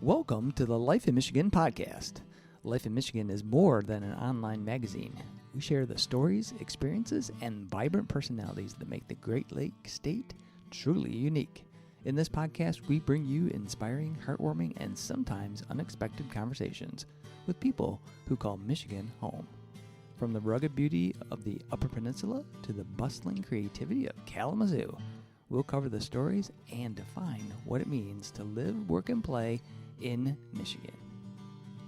Welcome to the Life in Michigan podcast. Life in Michigan is more than an online magazine. We share the stories, experiences, and vibrant personalities that make the Great Lakes state truly unique. In this podcast, we bring you inspiring, heartwarming, and sometimes unexpected conversations with people who call Michigan home. From the rugged beauty of the Upper Peninsula to the bustling creativity of Kalamazoo, we'll cover the stories and define what it means to live, work, and play in Michigan.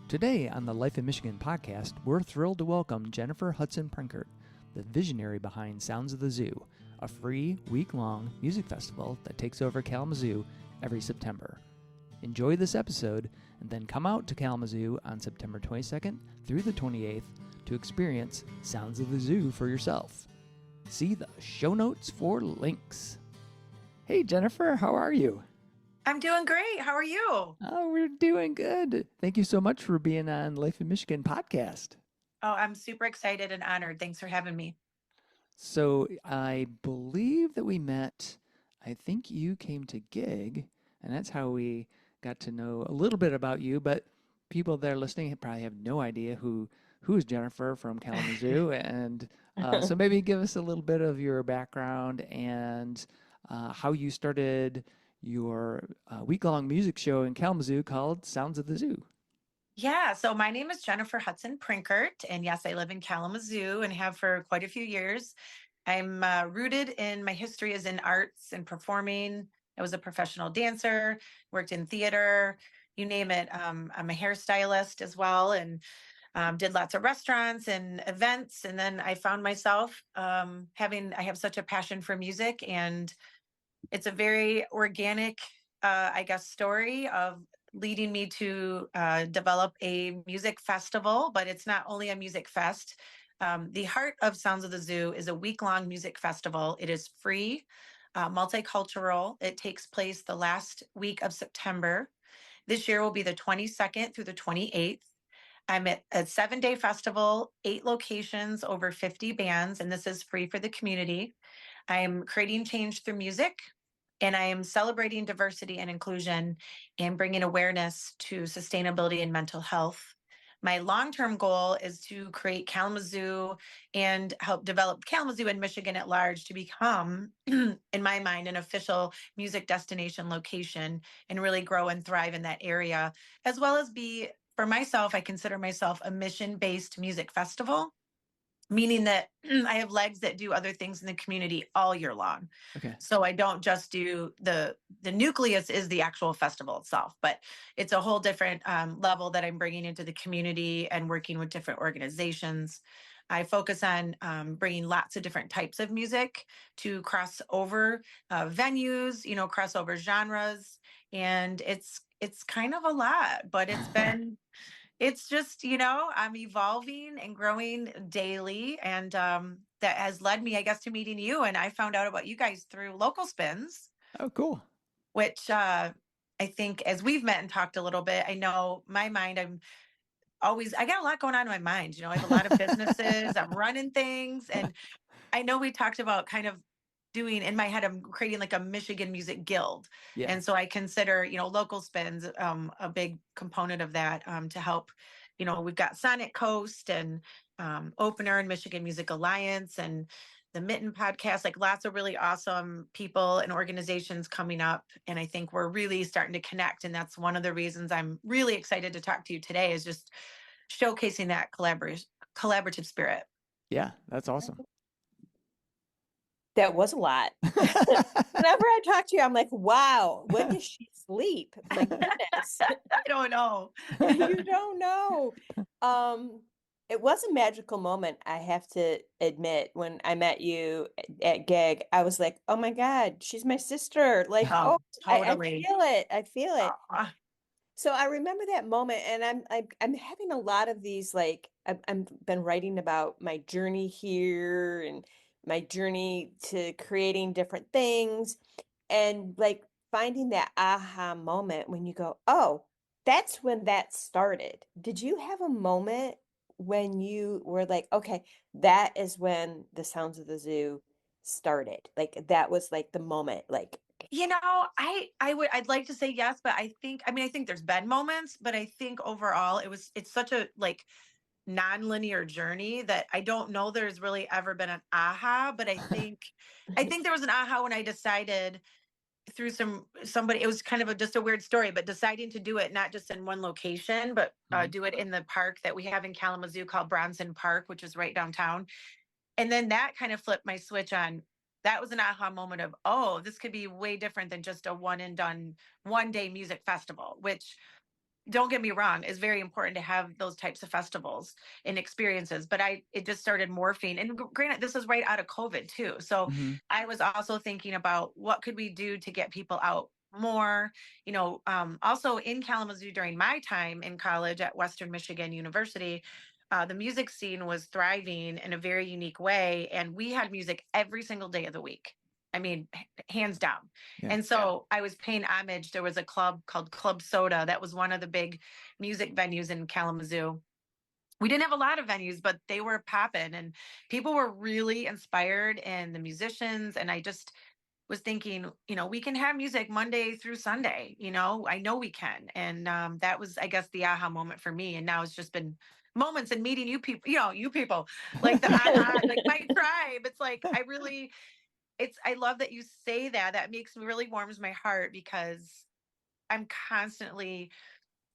Today on the Life in Michigan podcast, we're thrilled to welcome Jennifer Hudson-Prenkert, the visionary behind Sounds of the Zoo, a free week-long music festival that takes over Kalamazoo every September. Enjoy this episode and then come out to Kalamazoo on September 22nd through the 28th to experience Sounds of the Zoo for yourself. See the show notes for links. Hey, Jennifer, how are you? I'm doing great. How are you? Oh, we're doing good. Thank you so much for being on Life in Michigan podcast. Oh, I'm super excited and honored. Thanks for having me. So I believe that we met, I think you came to Gig, and that's how we got to know a little bit about you, but people that are listening probably have no idea who is Jennifer from Kalamazoo. And so maybe give us a little bit of your background and how you started your week-long music show in Kalamazoo called Sounds of the Zoo. Yeah, so my name is Jennifer Hudson-Prenkert, and yes, I live in Kalamazoo and have for quite a few years. I'm rooted in my history as in arts and performing. I was a professional dancer, worked in theater, you name it. I'm a hairstylist as well, and did lots of restaurants and events. And then I found myself I have such a passion for music, and it's a very organic, story of leading me to develop a music festival, but it's not only a music fest. The heart of Sounds of the Zoo is a week-long music festival. It is free, multicultural. It takes place the last week of September. This year will be the 22nd through the 28th. I'm at a 7-day festival, 8 locations, over 50 bands, and this is free for the community. I'm creating change through music, and I am celebrating diversity and inclusion and bringing awareness to sustainability and mental health. My long-term goal is to create Kalamazoo and help develop Kalamazoo and Michigan at large to become, in my mind, an official music destination location and really grow and thrive in that area, as well as be, for myself, I consider myself a mission-based music festival, meaning that I have legs that do other things in the community all year long. Okay. So I don't just do the nucleus is the actual festival itself, but it's a whole different level that I'm bringing into the community and working with different organizations. I focus on bringing lots of different types of music to cross over venues, cross over genres. And it's kind of a lot, but it's just, I'm evolving and growing daily. And that has led me, I guess, to meeting you. And I found out about you guys through Local Spins. Oh, cool. Which I think as we've met and talked a little bit, I know my mind, I got a lot going on in my mind. I have a lot of businesses, I'm running things. And I know we talked about kind of doing, in my head, I'm creating like a Michigan Music Guild. Yeah. And so I consider, Local Spins a big component of that to help. We've got Sonic Coast and Opener and Michigan Music Alliance and the Mitten podcast, like lots of really awesome people and organizations coming up. And I think we're really starting to connect. And that's one of the reasons I'm really excited to talk to you today, is just showcasing that collaborative spirit. Yeah, that's awesome. That was a lot. Whenever I talk to you, I'm like, wow, when does she sleep? My goodness. I don't know. You don't know. It was a magical moment, I have to admit. When I met you at Gig, I was like, oh my God, she's my sister. Like, Totally. I feel it. So I remember that moment, and I'm having a lot of these, like, I've been writing about my journey here and my journey to creating different things, and like finding that aha moment when you go, oh, that's when that started. Did you have a moment when you were like, okay, that is when the Sounds of the Zoo started? Like that was like the moment, like I'd like to say yes, but I think there's been moments, but I think overall it's such a like non-linear journey that I don't know there's really ever been an aha, but I think there was an aha when I decided through somebody, it was kind of just a weird story, but deciding to do it not just in one location, but do it in the park that we have in Kalamazoo called Bronson Park, which is right downtown. And then that kind of flipped my switch on. That was an aha moment of, oh, this could be way different than just a one and done 1 day music festival, which, don't get me wrong, is very important to have those types of festivals and experiences. But it just started morphing. And granted, this is right out of COVID too. So Mm-hmm. I was also thinking about what could we do to get people out more, also in Kalamazoo during my time in college at Western Michigan University. The music scene was thriving in a very unique way. And we had music every single day of the week. I mean, hands down. Yeah. And so I was paying homage. There was a club called Club Soda. That was one of the big music venues in Kalamazoo. We didn't have a lot of venues, but they were popping and people were really inspired, and the musicians. And I just was thinking, we can have music Monday through Sunday. I know we can. And that was, I guess, the aha moment for me. And now it's just been moments and meeting you people, you people, like the aha, like my tribe. It's like, I love that you say that. That makes me really warms my heart, because I'm constantly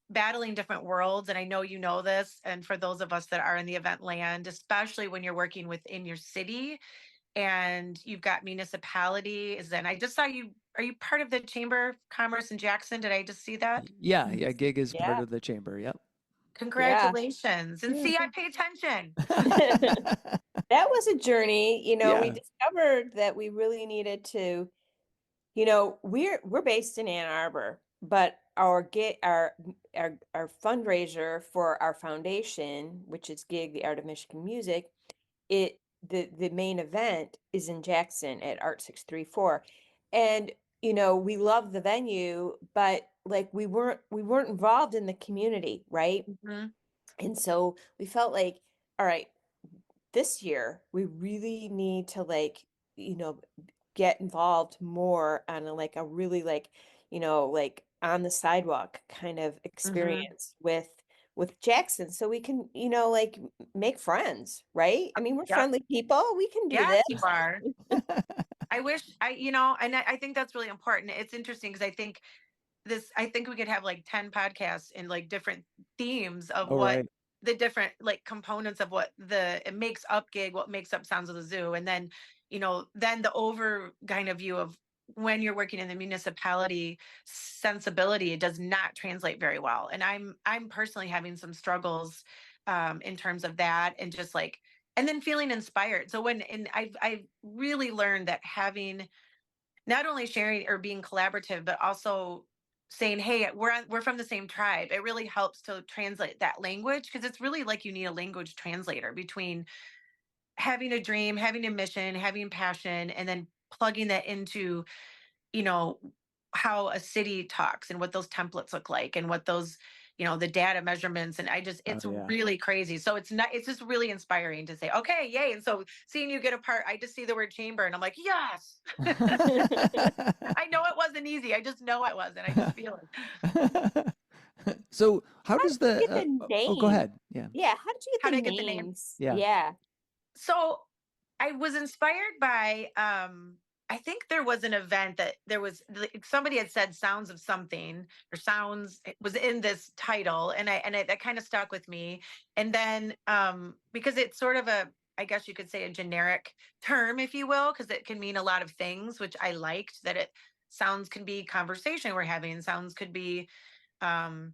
battling different worlds. And I know you know this. And for those of us that are in the event land, especially when you're working within your city and you've got municipalities. And I just saw are you part of the Chamber of Commerce in Jackson? Did I just see that? Yeah, yeah. Gig is part Yeah. of the chamber. Yep. Yeah. Congratulations. And see, I pay attention. That was a journey. We Yeah. discovered that we really needed to, we're based in Ann Arbor, but our fundraiser for our foundation, which is GIG, the Art of Michigan Music, the main event is in Jackson at Art 634. And we love the venue, but like we weren't involved in the community, right? Mhm. And so we felt like, all right, this year we really need to get involved more on a really like on the sidewalk kind of Mhm. experience with Jackson, so we can make friends, right? I mean, we're Yep. friendly people, we can do Yes, this. you are. I wish and I think that's really important. It's interesting because I think we could have like 10 podcasts in like different themes of All what right. the different like components of what it makes up gig, what makes up Sounds of the Zoo. And then, then the over kind of view of when you're working in the municipality sensibility, it does not translate very well. And I'm personally having some struggles in terms of that, and just like, and then feeling inspired. So I've really learned that having not only sharing or being collaborative, but also saying, hey, we're from the same tribe. It really helps to translate that language, because it's really like you need a language translator between having a dream, having a mission, having passion, and then plugging that into, you know, how a city talks and what those templates look like and what those, the data measurements. And Oh it's yeah. really crazy. So it's just really inspiring to say, okay, yay. And so seeing you get a part, I just see the word chamber and I'm like, yes. I know it wasn't easy. I just know it wasn't. I just feel it. So how How does did you get the the oh, go name? ahead. Yeah. Yeah, how did you How get did the I get the name? names? Yeah. Yeah. So I was inspired by I think there was an event that there was somebody had said sounds of something, or sounds, it was in this title, and that kind of stuck with me. And then because it's sort of I guess you could say a generic term, if you will, because it can mean a lot of things, which I liked. That it sounds can be conversation we're having, sounds could be um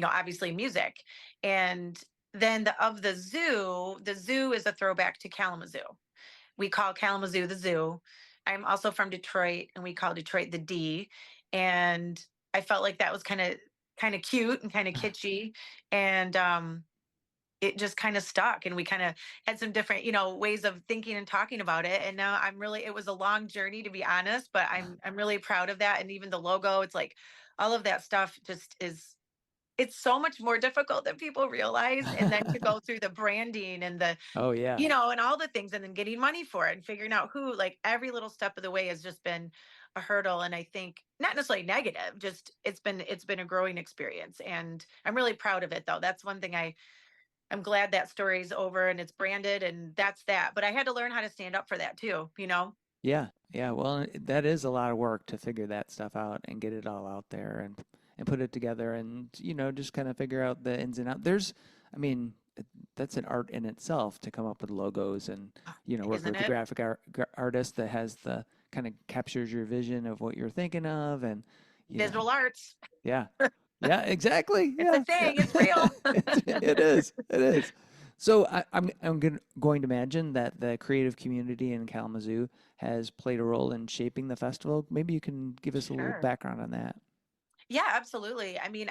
obviously music. And then the zoo is a throwback to Kalamazoo. We call Kalamazoo the zoo. I'm also from Detroit, and we call Detroit the D. And I felt like that was kind of cute and kind of kitschy. And it just kind of stuck, and we kind of had some different ways of thinking and talking about it. And now it was a long journey, to be honest, but I'm really proud of that. And even the logo, it's like all of that stuff just is, it's so much more difficult than people realize. And then to go through the branding and the Oh yeah. and all the things, and then getting money for it and figuring out who, like every little step of the way has just been a hurdle, and I think not necessarily negative, just it's been a growing experience, and I'm really proud of it though. That's one thing I'm glad that story's over and it's branded, and that's that. But I had to learn how to stand up for that too, you know? Yeah, yeah. Well, that is a lot of work to figure that stuff out and get it all out there and put it together and just kind of figure out the ins and outs. I mean, that's an art in itself to come up with logos and work Isn't with the it? graphic artist that has the kind of captures your vision of what you're thinking of and you know, Visual arts. yeah, yeah, exactly, It's a yeah, yeah. thing. It's real. It is, it is. So I'm going to imagine that the creative community in Kalamazoo has played a role in shaping the festival. Maybe you can give us a little Sure. background on that. Yeah, absolutely. I mean,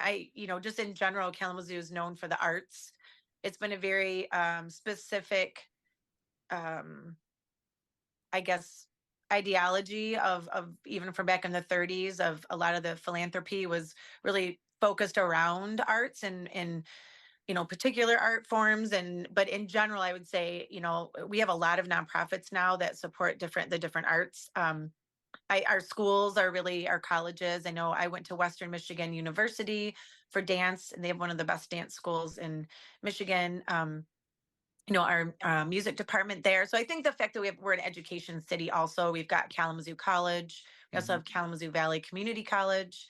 just in general, Kalamazoo is known for the arts. It's been a very specific, um, I guess, ideology of even from back in the 30s, of a lot of the philanthropy was really focused around arts and particular art forms. And but in general, I would say, we have a lot of nonprofits now that support the different arts. Our schools are really our colleges. I know I went to Western Michigan University for dance, and they have one of the best dance schools in Michigan. Our music department there. So I think the fact that we're an education city, also we've got Kalamazoo College. We also Hmm. have Kalamazoo Valley Community College,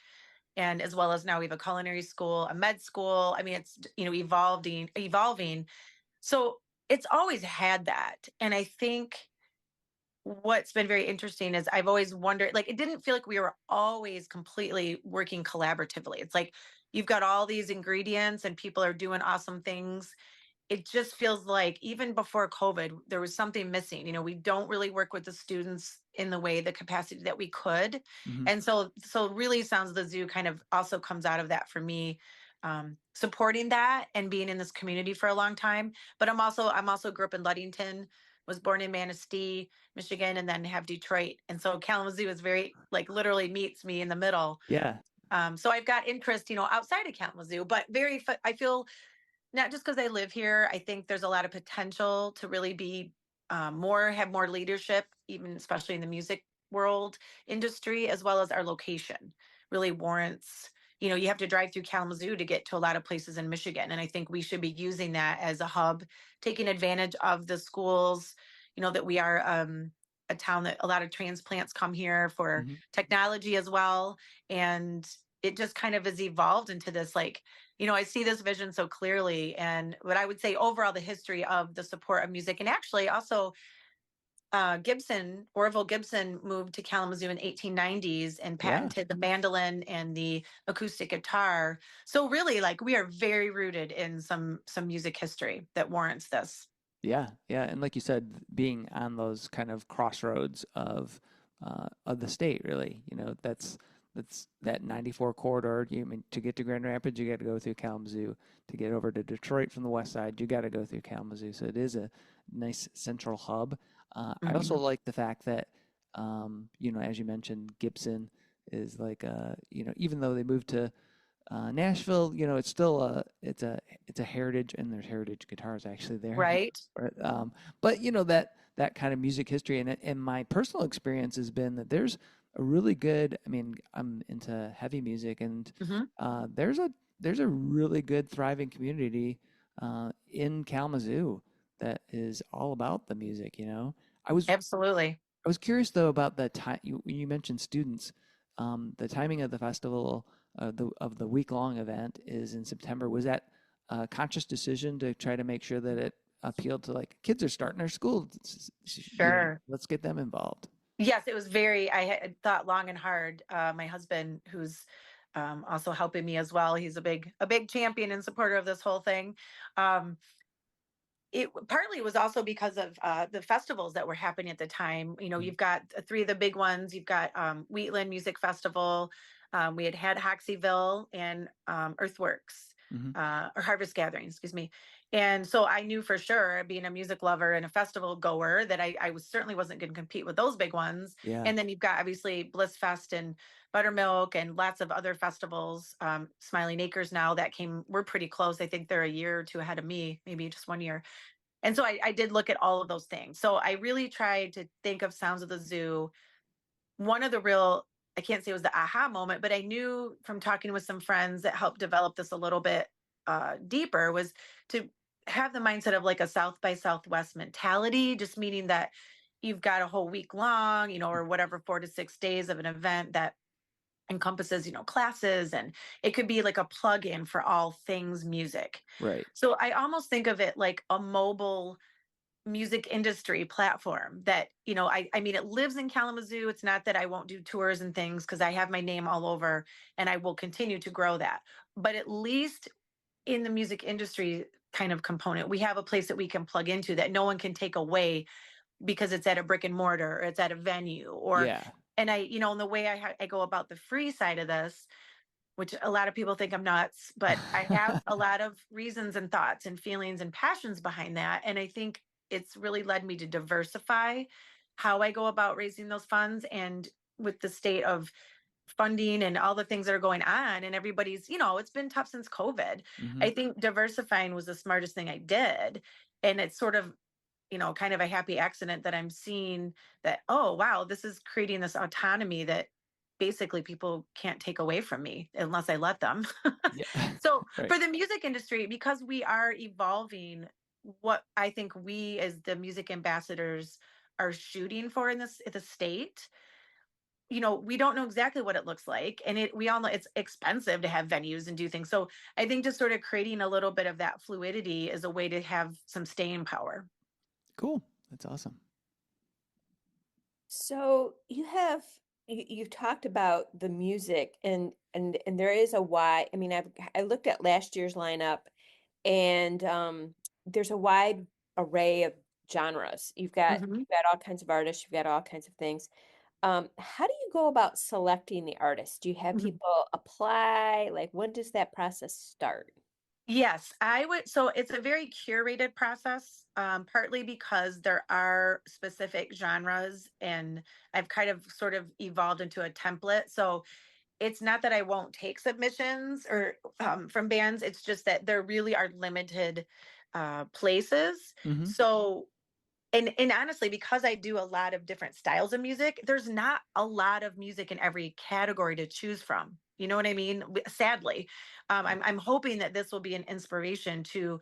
and as well as now we have a culinary school, a med school. I mean, it's evolving. So it's always had that, and I think what's been very interesting is I've always wondered, like, it didn't feel like we were always completely working collaboratively. It's like you've got all these ingredients and people are doing awesome things. It just feels like even before COVID, there was something missing. We don't really work with the students in the capacity that we could. Hmm. And so really Sounds of the Zoo kind of also comes out of that for me, supporting that and being in this community for a long time. But I'm also grew up in Ludington, was born in Manistee, Michigan, and then have Detroit. And so Kalamazoo is very, like, literally meets me in the middle. Yeah, So I've got interest, outside of Kalamazoo, but I feel not just because I live here. I think there's a lot of potential to really be have more leadership, even especially in the music world industry, as well as our location really warrants. You have to drive through Kalamazoo to get to a lot of places in Michigan. And I think we should be using that as a hub, taking advantage of the schools, that we are a town that a lot of transplants come here for hmm, technology as well. And it just kind of has evolved into this, like, I see this vision so clearly. And what I would say overall, the history of the support of music, and actually also Orville Gibson moved to Kalamazoo in 1890s and yeah. patented the mandolin and the acoustic guitar. So really, like, we are very rooted in some music history that warrants this. Yeah, yeah, and like you said, being on those kind of crossroads of the state, really, that's that 94 corridor. I mean, to get to Grand Rapids, you got to go through Kalamazoo. To get over to Detroit from the west side, you got to go through Kalamazoo. So it is a nice central hub. I also Mhm. like the fact that, as you mentioned, Gibson is like, even though they moved to Nashville, it's still it's a heritage, and there's heritage guitars actually there. Right. Right? But that kind of music history, and my personal experience has been that there's a really good. I mean, I'm into heavy music, and Hmm. uh, there's a there's a really good thriving community in Kalamazoo that is all about the music. I was Absolutely. I was curious though about the time you mentioned students. The timing of the festival, of the week-long event is in September. Was that a conscious decision to try to make sure that it appealed to, like, kids are starting their school, Sure. let's get them involved. Yes, it was very, I had thought long and hard. My husband, who's also helping me as well, he's a big champion and supporter of this whole thing. Um, it partly was also because of the festivals that were happening at the time. Mhm. You've got three of the big ones. You've got Wheatland Music Festival. We had Hoxieville and Earthworks, Mhm. or Harvest Gathering, excuse me. And so I knew for sure, being a music lover and a festival goer, that I was certainly wasn't going to compete with those big ones. Yeah. And then you've got obviously Bliss Fest and Buttermilk and lots of other festivals. Smiling Acres now that we're pretty close. I think they're a year or two ahead of me, maybe just 1 year. And so I did look at all of those things. So I really tried to think of Sounds of the Zoo one of the real, I can't say it was the aha moment, but I knew from talking with some friends that helped develop this a little bit deeper was to have the mindset of like a South by Southwest mentality, just meaning that you've got a whole week long, or whatever, 4 to 6 days of an event that encompasses, classes, and it could be like a plug-in for all things music. Right. So I almost think of it like a mobile music industry platform that, I mean, it lives in Kalamazoo. It's not that I won't do tours and things because I have my name all over and I will continue to grow that. But at least in the music industry kind of component, we have a place that we can plug into that no one can take away because it's at a brick and mortar or it's at a venue or, Yeah. and in the way I go about the free side of this, which a lot of people think I'm nuts, but I have a lot of reasons and thoughts and feelings and passions behind that. And I think it's really led me to diversify how I go about raising those funds. And with the state of funding and all the things that are going on, and everybody's, it's been tough since COVID. Hmm. I think diversifying was the smartest thing I did. And it's sort of, kind of a happy accident that I'm seeing that, oh, wow, this is creating this autonomy that basically people can't take away from me unless I let them. Yeah. So Right. for the music industry, because we are evolving, what I think we as the music ambassadors are shooting for in the state, we don't know exactly what it looks like. And we all know it's expensive to have venues and do things. So I think just sort of creating a little bit of that fluidity is a way to have some staying power. Cool. That's awesome. So you've talked about the music and there is a why. I mean, I looked at last year's lineup and there's a wide array of genres. Mhm. You've got all kinds of artists, you've got all kinds of things. How do you go about selecting the artists? Do you have Mhm. people apply? Like, when does that process start? Yes, I would. So it's a very curated process, partly because there are specific genres, and I've kind of sort of evolved into a template. So it's not that I won't take submissions or from bands. It's just that there really are limited places. Hmm. So and honestly, because I do a lot of different styles of music, there's not a lot of music in every category to choose from. You know what I mean? Sadly, I'm hoping that this will be an inspiration to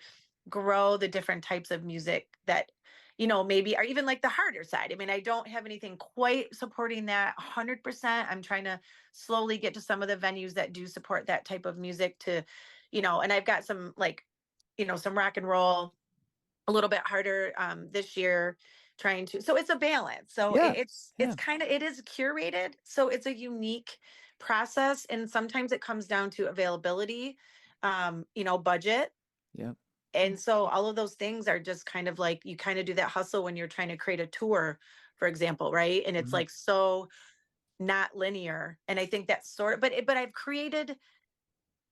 grow the different types of music that maybe are even like the harder side. I mean, I don't have anything quite supporting that 100%. I'm trying to slowly get to some of the venues that do support that type of music to, and I've got some like, some rock and roll a little bit harder this year trying to, so it's a balance. So Yeah. it's Yeah. kind of, it is curated, so it's a unique process, and sometimes it comes down to availability, budget. Yeah. And so all of those things are just kind of like, you kind of do that hustle when you're trying to create a tour, for example, right? And it's Hmm. like so not linear. And I think that's sort of, but I've created,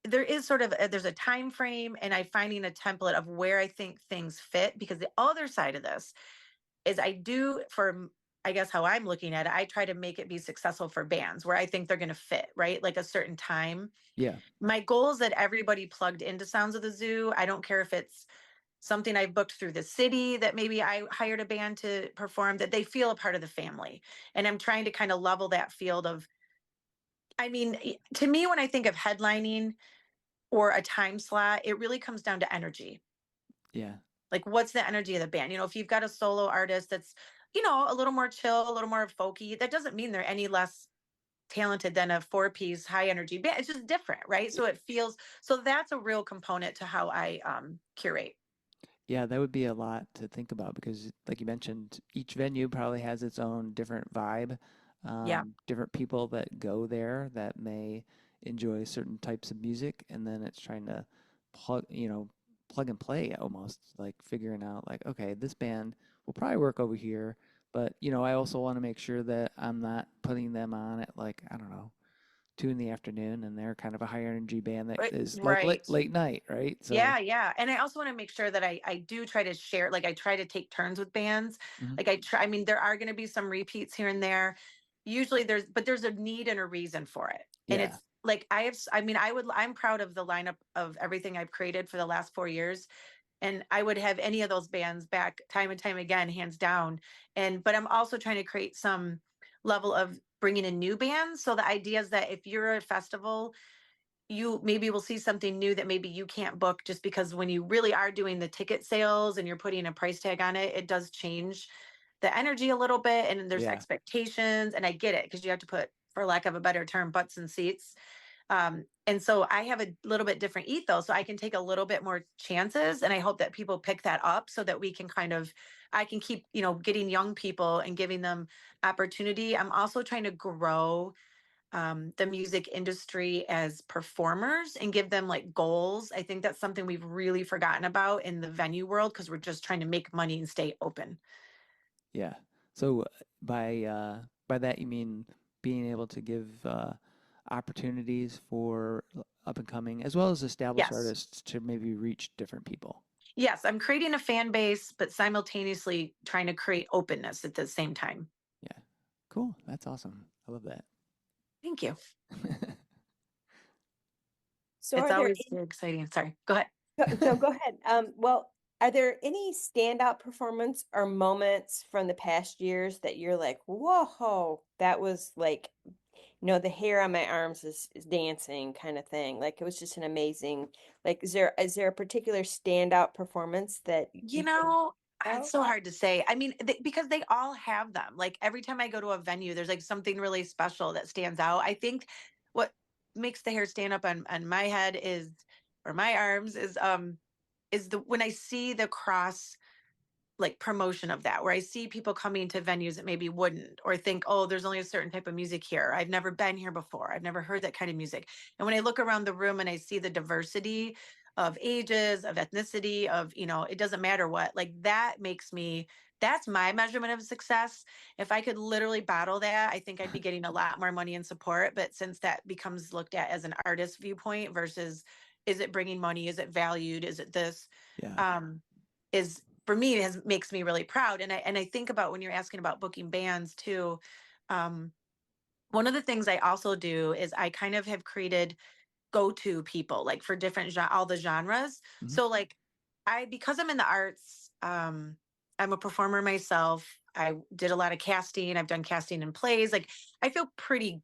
there is sort of there's a time frame, and I finding a template of where I think things fit, because the other side of this is I do for, I guess how I'm looking at it, I try to make it be successful for bands where I think they're going to fit, right? Like a certain time. Yeah. My goal is that everybody plugged into Sounds of the Zoo. I don't care if it's something I've booked through the city that maybe I hired a band to perform, that they feel a part of the family. And I'm trying to kind of level that field of, I mean, to me, when I think of headlining or a time slot, it really comes down to energy. Yeah. Like, what's the energy of the band? If you've got a solo artist that's, a little more chill, a little more folky, that doesn't mean they're any less talented than a four-piece high energy band. It's just different, right? So it feels, so that's a real component to how I curate. Yeah, that would be a lot to think about because, like you mentioned, each venue probably has its own different vibe, Yeah. different people that go there that may enjoy certain types of music, and then it's trying to plug and play almost, like figuring out, like, okay, this band will probably work over here, but I also want to make sure that I'm not putting them on at like, I don't know, 2 in the afternoon, and they're kind of a higher energy band that Right. is like Right. late night, right? So, Yeah, yeah. And I also want to make sure that I do try to share, like I try to take turns with bands. mhm, Like I mean, there are going to be some repeats here and there. Usually there's a need and a reason for it. And yeah, it's like I mean, I'm proud of the lineup of everything I've created for the last 4 years. And I would have any of those bands back time and time again, hands down. But I'm also trying to create some level of bringing in new bands. So the idea is that if you're at a festival, you maybe will see something new that maybe you can't book, just because when you really are doing the ticket sales and you're putting a price tag on it, it does change the energy a little bit, and there's Yeah. expectations, and I get it, because you have to put, for lack of a better term, butts in seats. And so I have a little bit different ethos, so I can take a little bit more chances, and I hope that people pick that up so that we can I can keep, getting young people and giving them opportunity. I'm also trying to grow the music industry as performers and give them like goals. I think that's something we've really forgotten about in the venue world, because we're just trying to make money and stay open. Yeah. So by that you mean being able to give opportunities for up and coming as well as established Yes. artists to maybe reach different people. Yes, I'm creating a fan base, but simultaneously trying to create openness at the same time. Yeah. Cool. That's awesome. I love that. Thank you. So It's are there always exciting. Sorry, go ahead. no, go ahead. Well, are there any standout performance or moments from the past years that you're like, whoa, that was like, the hair on my arms is dancing kind of thing. Like it was just an amazing, like, is there a particular standout performance that you can It's about? so hard to say. I mean, because they all have them. Like every time I go to a venue, there's like something really special that stands out. I think what makes the hair stand up on my head is, or my arms is the when I see the cross like promotion of that, where I see people coming to venues that maybe wouldn't, or think, oh, there's only a certain type of music here. I've never been here before. I've never heard that kind of music. And when I look around the room and I see the diversity of ages, of ethnicity, of, it doesn't matter what, like that makes me, that's my measurement of success. If I could literally bottle that, I think I'd be getting a lot more money and support. But since that becomes looked at as an artist viewpoint versus, is it bringing money? Is it valued? Is it this? Yeah. Um, is for me makes me really proud. And I think about when you're asking about booking bands too. Um, one of the things I also do is I kind of have created go-to people like for different all the genres. Mhm. So like because I'm in the arts, I'm a performer myself. I did a lot of casting. I've done casting in plays. Like I feel pretty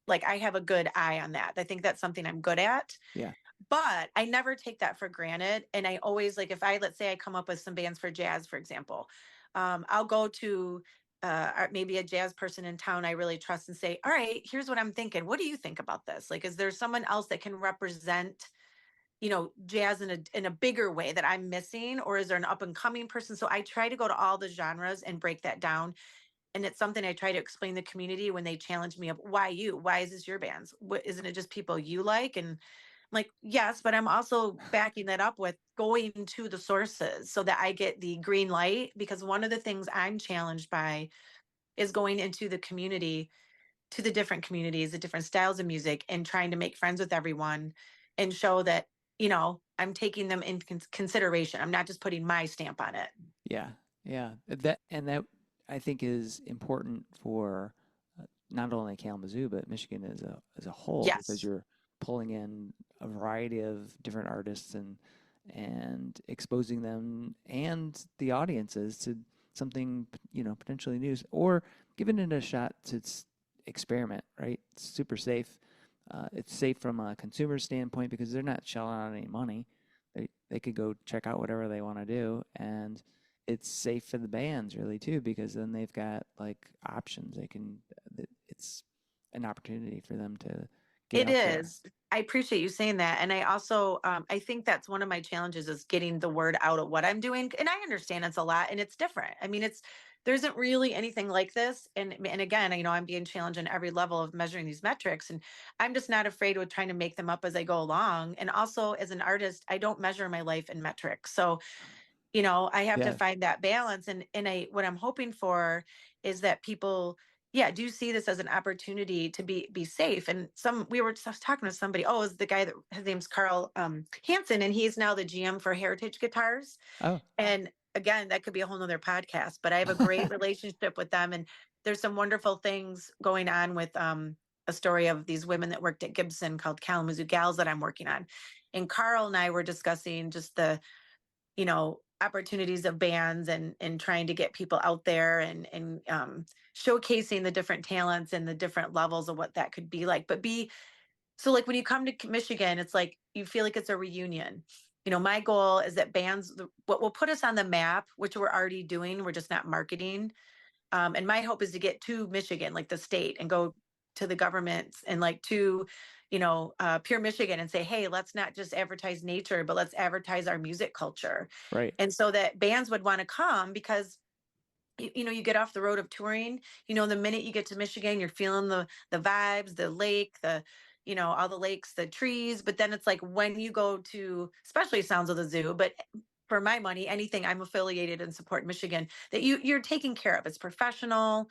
like I have a good eye on that. I think that's something I'm good at. Yeah. But I never take that for granted. And I always like, if let's say I come up with some bands for jazz, for example, I'll go to maybe a jazz person in town I really trust and say, all right, here's what I'm thinking. What do you think about this? Like, is there someone else that can represent, jazz in a bigger way that I'm missing? Or is there an up and coming person? So I try to go to all the genres and break that down. And it's something I try to explain to the community when they challenge me of why you, why is this your bands? What, isn't it just people you like? And like, yes, but I'm also backing that up with going to the sources so that I get the green light. Because one of the things I'm challenged by is going into the community, to the different communities, the different styles of music, and trying to make friends with everyone and show that, I'm taking them in consideration. I'm not just putting my stamp on it. Yeah. Yeah. That I think is important for not only Kalamazoo but Michigan as a whole, because Yes, you're pulling in a variety of different artists and exposing them and the audiences to something potentially new, or giving it a shot to experiment. Right, it's super safe. It's safe from a consumer standpoint because they're not shelling out any money. They could go check out whatever they want to do, and it's safe for the bands really too, because then they've got like options. It's an opportunity for them to get it out there. is. I appreciate you saying that. And I also, I think that's one of my challenges is getting the word out of what I'm doing. And I understand it's a lot and it's different. I mean, there isn't really anything like this. And again, I'm being challenged on every level of measuring these metrics. And I'm just not afraid of trying to make them up as I go along. And also as an artist, I don't measure my life in metrics. So I have to Yeah. find that balance. And what I'm hoping for is that people, yeah, do see this as an opportunity to be safe. And we were just talking to somebody, oh, is the guy that his name's Carl Hansen, and he's now the GM for Heritage Guitars. Oh. And again, that could be a whole nother podcast, but I have a great relationship with them. And there's some wonderful things going on with a story of these women that worked at Gibson called Kalamazoo Gals that I'm working on. And Carl and I were discussing just the, opportunities of bands and trying to get people out there and showcasing the different talents and the different levels of what that could be like. But so like when you come to Michigan, it's like you feel like it's a reunion. My goal is that bands, what will put us on the map, which we're already doing, we're just not marketing. And my hope is to get to Michigan, like the state, and go to the governments and like to, Pure Michigan and say, hey, let's not just advertise nature, but let's advertise our music culture. Right. And so that bands would want to come because you get off the road of touring, the minute you get to Michigan, you're feeling the vibes, the lake, all the lakes, the trees. But then it's like when you go to, especially Sounds of the Zoo, but for my money, anything I'm affiliated and support Michigan, that you're taken care of. It's professional.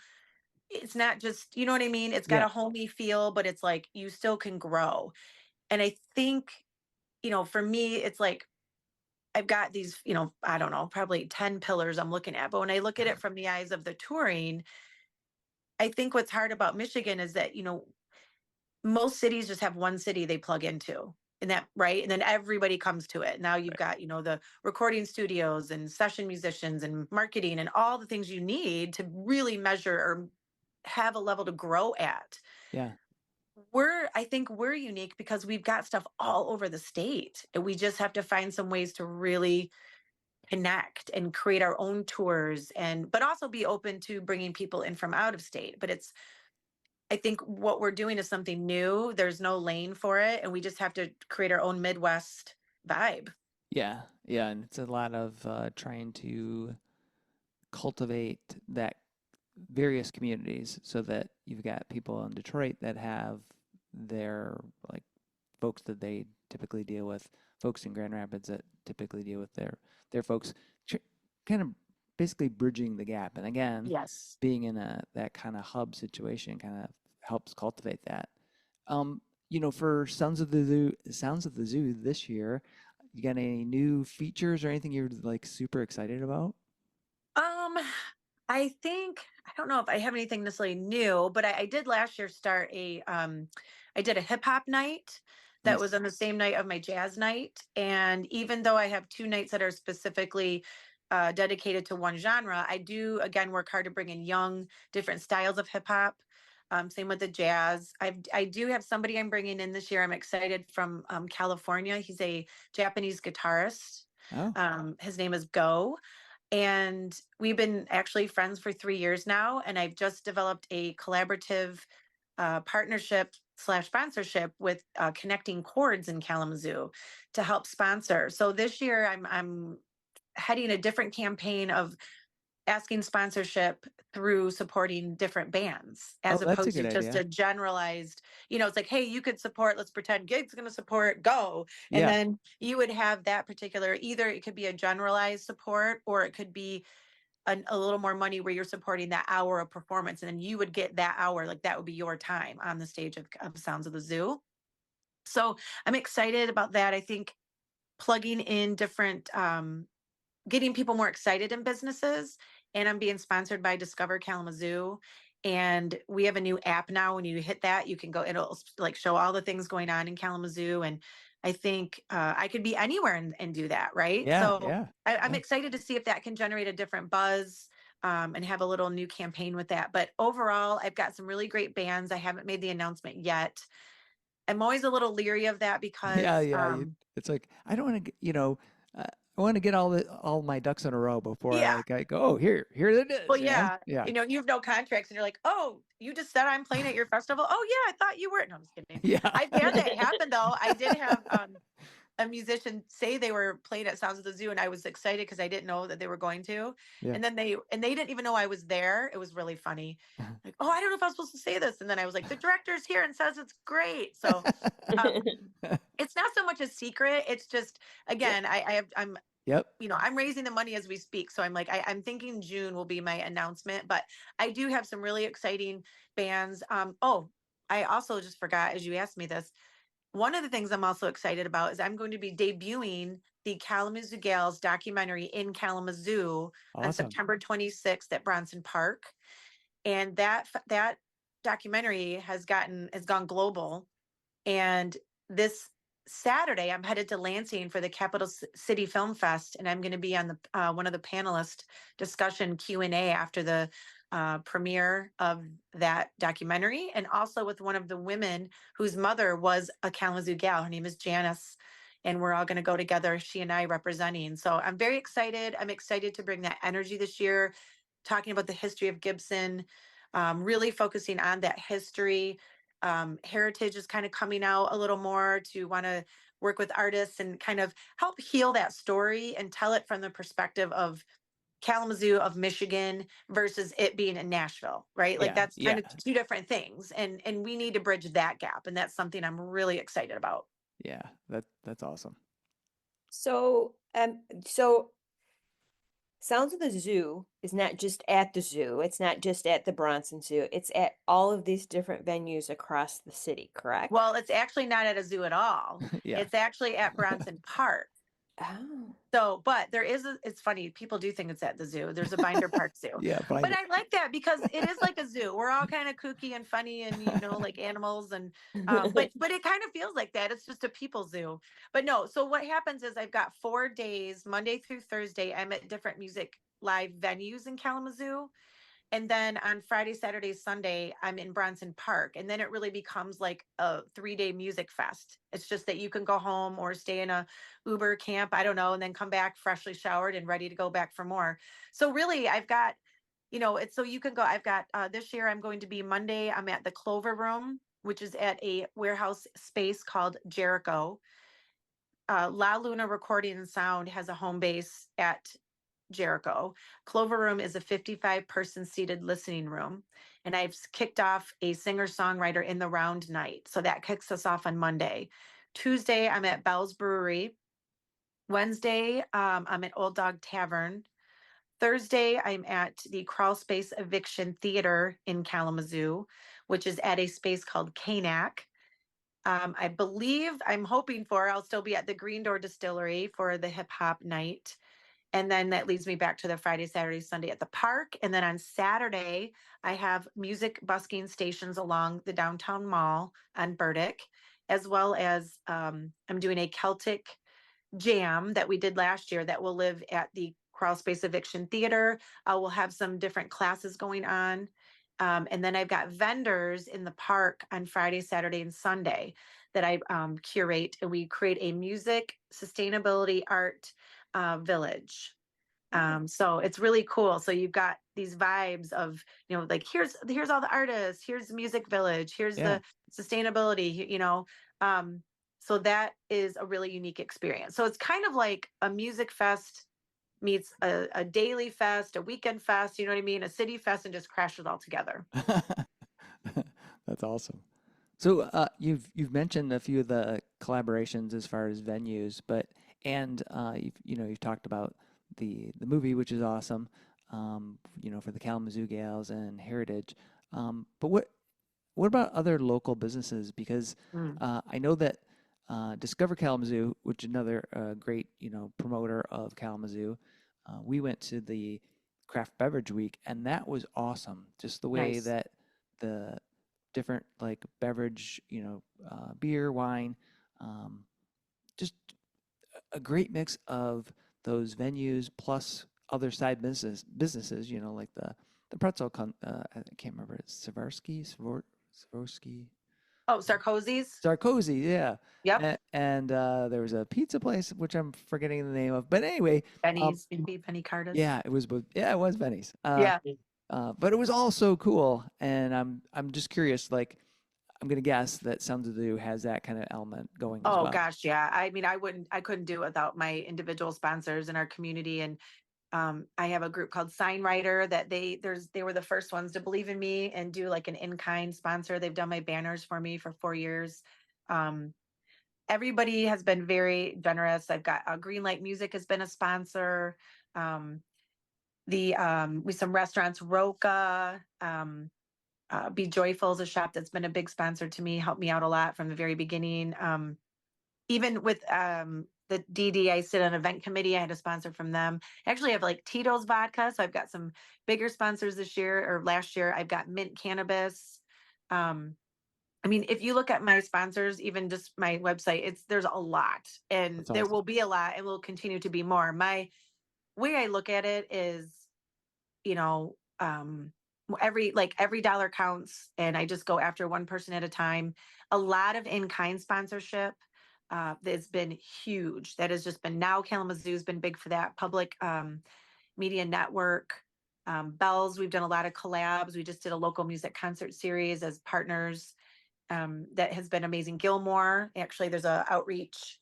It's not just, you know what I mean? It's got Yeah. a homey feel, but it's like you still can grow. And I think, for me, it's like I've got these, I don't know, probably 10 pillars I'm looking at. But when I look at it from the eyes of the touring, I think what's hard about Michigan is that, most cities just have one city they plug into. And that, right. And then everybody comes to it. Now you've got, the recording studios and session musicians and marketing and all the things you need to really measure or have a level to grow at. Yeah. I think we're unique because we've got stuff all over the state. And we just have to find some ways to really connect and create our own tours but also be open to bringing people in from out of state. But I think what we're doing is something new. There's no lane for it. And we just have to create our own Midwest vibe. Yeah. Yeah. And it's a lot of trying to cultivate that various communities so that you've got people in Detroit that have their like folks that they typically deal with, folks in Grand Rapids that typically deal with their folks, kind of basically bridging the gap. And again, Yes. being in that kind of hub situation kind of helps cultivate that. For Sounds of the Zoo this year, you got any new features or anything you're like super excited about? I think I don't know if I have anything necessarily new, but I did last year start I did a hip hop night that Nice. was on the same night of my jazz night. And even though I have two nights that are specifically dedicated to one genre, I do again work hard to bring in young, different styles of hip hop. Same with the jazz. I do have somebody I'm bringing in this year. I'm excited from California. He's a Japanese guitarist. Oh, His name is Go. And we've been actually friends for 3 years now. And I've just developed a collaborative partnership / sponsorship with Connecting Chords in Kalamazoo to help sponsor. So this year I'm heading a different campaign of asking sponsorship through supporting different bands as that's a opposed good to just idea. a generalized, it's like, hey, you could support, let's pretend Gig's going to support Go. And Yeah. then you would have that particular, either it could be a generalized support or it could be a little more money where you're supporting that hour of performance. And then you would get that hour, like that would be your time on the stage of Sounds of the Zoo. So I'm excited about that. I think plugging in different getting people more excited in businesses. And I'm being sponsored by Discover Kalamazoo. And we have a new app now. When you hit that, you can go, it'll like show all the things going on in Kalamazoo. And I think I could be anywhere and do that. Right. Yeah. So Yeah. I'm Yeah. excited to see if that can generate a different buzz and have a little new campaign with that. But overall, I've got some really great bands. I haven't made the announcement yet. I'm always a little leery of that because Yeah, yeah. It's like I don't want to, I want to get all my ducks in a row before yeah. I go. Oh, here it Well, is. yeah, Yeah, you have no contracts and you're like, oh, you just said I'm playing at your festival. Oh yeah, I thought you were. No, I'm just kidding. yeah, I've had that happen though. I did have a musician say they were playing at Sounds of the Zoo, and I was excited because I didn't know that they were going to. yeah. And then they didn't even know I was there. It was really funny. Like, oh, I don't know if I was supposed to say this. And then I was like, the director's here and says it's great. So um, it's not so much a secret. It's just Yeah. again, I'm Yep. I'm raising the money as we speak. So I'm like, I'm thinking June will be my announcement, but I do have some really exciting bands. I also just forgot as you asked me this. One of the things I'm also excited about is I'm going to be debuting the Kalamazoo Gals documentary in Kalamazoo on Awesome. September 26th at Bronson Park. And that documentary has gone global. And this Saturday, I'm headed to Lansing for the Capital City Film Fest, and I'm going to be on the one of the panelist discussion Q&A after the premiere of that documentary, and also with one of the women whose mother was a Kalamazoo gal. Her name is Janice, and we're all going to go together, she and I representing. So I'm very excited. I'm excited to bring that energy this year, talking about the history of Gibson, really focusing on that history. Heritage is kind of coming out a little more to want to work with artists and kind of help heal that story and tell it from the perspective of Kalamazoo, of Michigan, versus it being in Nashville, right? Like Yeah, that's kind yeah, of two different things. And we need to bridge that gap. And that's something I'm really excited about. yeah. That's awesome. So Sounds of the Zoo is not just at the zoo. It's not just at the Bronson Zoo. It's at all of these different venues across the city, correct? Well, it's actually not at a zoo at all. Yeah. It's actually at Bronson Park. Oh. So, but it's funny, people do think it's at the zoo. There's a Binder Park Zoo. Yeah, But I like that because it is like a zoo. We're all kind of kooky and funny and, like animals and, but it kind of feels like that. It's just a people zoo. But no, so what happens is I've got 4 days, Monday through Thursday, I'm at different music live venues in Kalamazoo. And then on Friday, Saturday, Sunday, I'm in Bronson Park. And then it really becomes like a 3-day music fest. It's just that you can go home or stay in a Uber camp, I don't know, and then come back freshly showered and ready to go back for more. So really, I've got, it's so you can go. I've got this year, I'm going to be Monday, I'm at the Clover Room, which is at a warehouse space called Jericho. La Luna Recording and Sound has a home base at Jericho. Clover Room is a 55-person seated listening room. And I've kicked off a singer-songwriter in the round night. So that kicks us off on Monday. Tuesday, I'm at Bell's Brewery. Wednesday, I'm at Old Dog Tavern. Thursday, I'm at the Crawl Space Eviction Theater in Kalamazoo, which is at a space called Kanak. I believe I'll still be at the Green Door Distillery for the hip hop night. And then that leads me back to the Friday, Saturday, Sunday at the park. And then on Saturday, I have music busking stations along the downtown mall on Burdick, as well as I'm doing a Celtic jam that we did last year that will live at the Crawl Space Eviction Theater. We'll have some different classes going on. And then I've got vendors in the park on Friday, Saturday, and Sunday that I curate, and we create a music, sustainability, art village. So it's really cool. So you've got these vibes of, like here's all the artists, here's the music village, here's the sustainability, so that is a really unique experience. So it's kind of like a music fest meets a daily fest, a weekend fest, you know what I mean? A city fest, and just crash it all together. That's awesome. So you've mentioned a few of the collaborations as far as venues, but you've talked about the movie, which is awesome, for the Kalamazoo Gals and Heritage. But what about other local businesses? Because I know that Discover Kalamazoo, which is another great promoter of Kalamazoo, we went to the Craft Beverage Week, and that was awesome. Just the way Nice. that the different like beverage, beer, wine, just a great mix of those venues plus other side businesses, like the pretzel. I can't remember. It's Swarovski. Oh, Sarkozy's. Sarkozy, yeah. Yep. And there was a pizza place which I'm forgetting the name of. But anyway, Benny's, maybe Benny Carter's. yeah, it was Benny's. Yeah. But it was all so cool, and I'm just curious. Like, I'm gonna guess that Sounds of the Zoo has that kind of element going as Oh well. gosh, yeah. I mean, I couldn't do it without my individual sponsors in our community. And I have a group called Sign Writer that they were the first ones to believe in me and do like an in-kind sponsor. They've done my banners for me for 4 years. Everybody has been very generous. I've got Greenlight Music has been a sponsor. With some restaurants, Roca, Be Joyful is a shop that's been a big sponsor to me, helped me out a lot from the very beginning. Even with the DD, I sit on event committee. I had a sponsor from them. Actually, I have like Tito's vodka. So I've got some bigger sponsors this year or last year. I've got Mint Cannabis. I mean, if you look at my sponsors, even just my website, there's a lot, and That's there awesome. will be a lot and will continue to be more. My way I look at it is, you know, every dollar counts, and I just go after one person at a time. A lot of in-kind sponsorship that's been huge. That has just been, now Kalamazoo's been big for that. Public media network, Bells. We've done a lot of collabs. We just did a local music concert series as partners. That has been amazing. Gilmore, actually, there's a outreach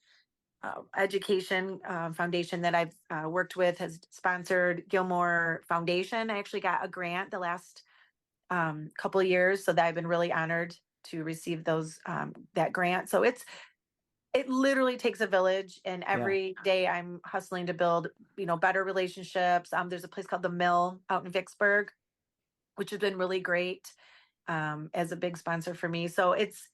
education foundation that I've worked with, has sponsored Gilmore Foundation. I actually got a grant the last couple of years, so that I've been really honored to receive that grant. So it literally takes a village, and every day I'm hustling to build, better relationships. There's a place called the Mill out in Vicksburg, which has been really great as a big sponsor for me. So it's,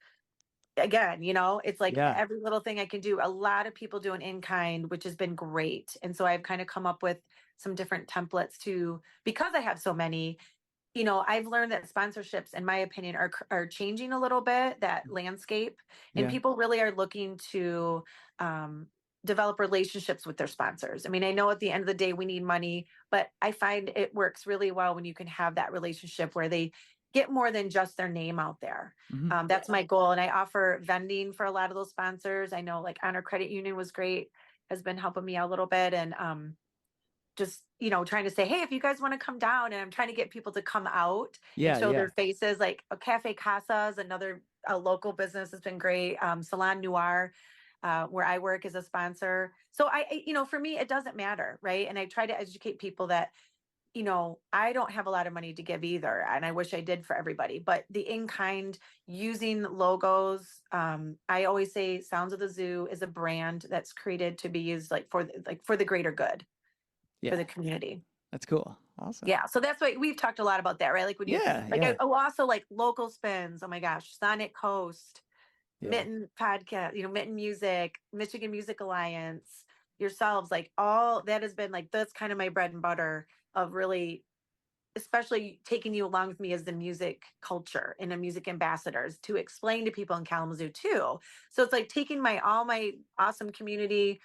again, it's like Yeah. every little thing I can do. A lot of people do an in kind, which has been great. And so I've kind of come up with some different templates because I have so many. I've learned that sponsorships, in my opinion, are changing a little bit, that landscape, and Yeah. people really are looking to develop relationships with their sponsors. I mean, I know at the end of the day we need money, but I find it works really well when you can have that relationship where they get more than just their name out there. Mm-hmm. That's my goal, and I offer vending for a lot of those sponsors. I know, like, Honor Credit Union was great, has been helping me out a little bit, and just trying to say, hey, if you guys want to come down, and I'm trying to get people to come out and Yeah. show Yeah. their faces. Like a Cafe Casa is another local business, has been great. Salon Noir, where I work, is a sponsor. So for me, it doesn't matter, right? And I try to educate people that I don't have a lot of money to give either, and I wish I did for everybody, but the in-kind, using logos, I always say Sounds of the Zoo is a brand that's created to be used for the greater good, Yeah. for the community. That's cool. Awesome. Yeah. So that's why we've talked a lot about that, right? Like when you, Yeah. like, Yeah. also like local spins. Oh my gosh. Sonic Coast, Yeah. Mitten Podcast, Mitten Music, Michigan Music Alliance, yourselves, like all that has been like, that's kind of my bread and butter of really, especially taking you along with me as the music culture and the music ambassadors to explain to people in Kalamazoo too. So it's like taking all my awesome community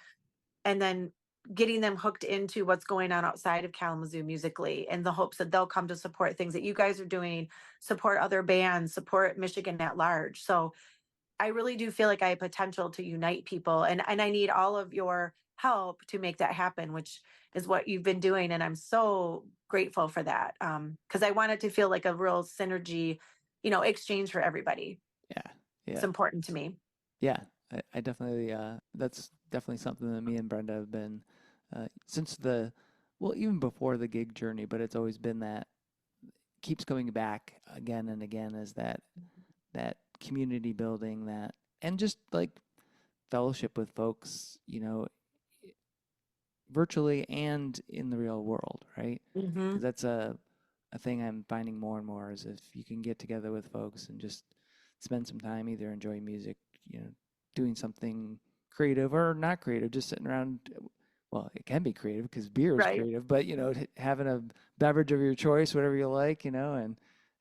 and then getting them hooked into what's going on outside of Kalamazoo musically, in the hopes that they'll come to support things that you guys are doing, support other bands, support Michigan at large. So I really do feel like I have potential to unite people, and I need all of your help to make that happen, which is what you've been doing. And I'm so grateful for that. Cause I want it to feel like a real synergy, exchange for everybody. Yeah. It's Yeah. important to me. Yeah. I definitely, that's definitely something that me and Brenda have been, since even before the gig journey, but it's always been that keeps coming back again and again, is that community building, and just like fellowship with folks, virtually and in the real world, right? Mm-hmm. Because that's a thing I'm finding more and more, is if you can get together with folks and just spend some time either enjoying music, doing something creative or not creative, just sitting around. Well, it can be creative because beer is Right. creative, but having a beverage of your choice, whatever you like, and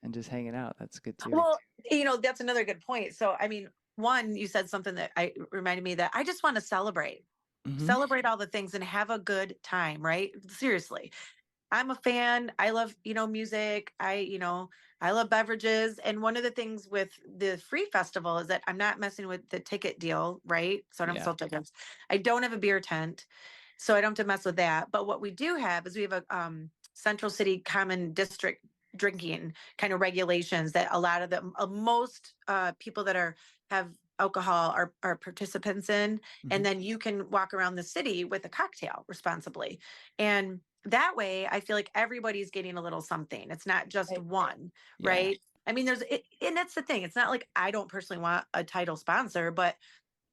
just hanging out. That's good too. Well, that's another good point. So, I mean, one, you said something that reminded me that I just want to Mm-hmm. celebrate all the things and have a good time, right? Seriously. I'm a fan. I love, music. I love beverages. And one of the things with the free festival is that I'm not messing with the ticket deal, right? So I don't Yeah. sell tickets. I don't have a beer tent, so I don't have to mess with that. But what we do have is we have a Central City Common District drinking kind of regulations that a lot of the most people that have alcohol are participants in. Mm-hmm. And then you can walk around the city with a cocktail responsibly. And that way I feel like everybody's getting a little something. It's not just one, Yeah. right? I mean, and that's the thing. It's not like I don't personally want a title sponsor, but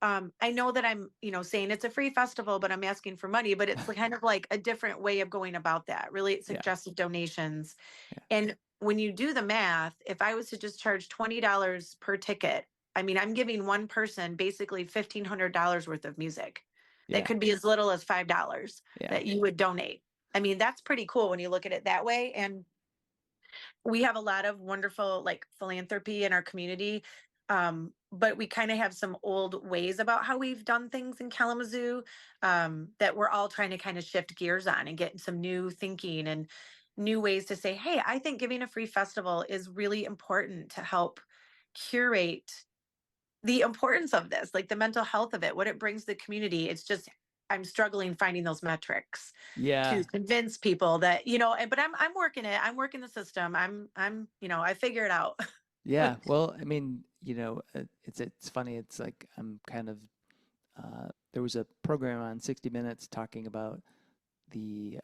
I know that I'm, saying it's a free festival, but I'm asking for money, but it's kind of like a different way of going about that. Really suggestive donations. Yeah. And when you do the math, if I was to just charge $20 per ticket, I mean, I'm giving one person basically $1,500 worth of music. Yeah. That could be as little as $5 Yeah. that you would donate. I mean, that's pretty cool when you look at it that way. And we have a lot of wonderful, like, philanthropy in our community. But we kind of have some old ways about how we've done things in Kalamazoo, that we're all trying to kind of shift gears on and get some new thinking and new ways to say, hey, I think giving a free festival is really important to help curate the importance of this, like the mental health of it, what it brings to the community. It's just, I'm struggling finding those metrics Yeah. to convince people that, but I'm working it. I'm working the system. I figure it out. Yeah. Well, I mean, it's funny. It's like I'm kind of there was a program on 60 Minutes talking about the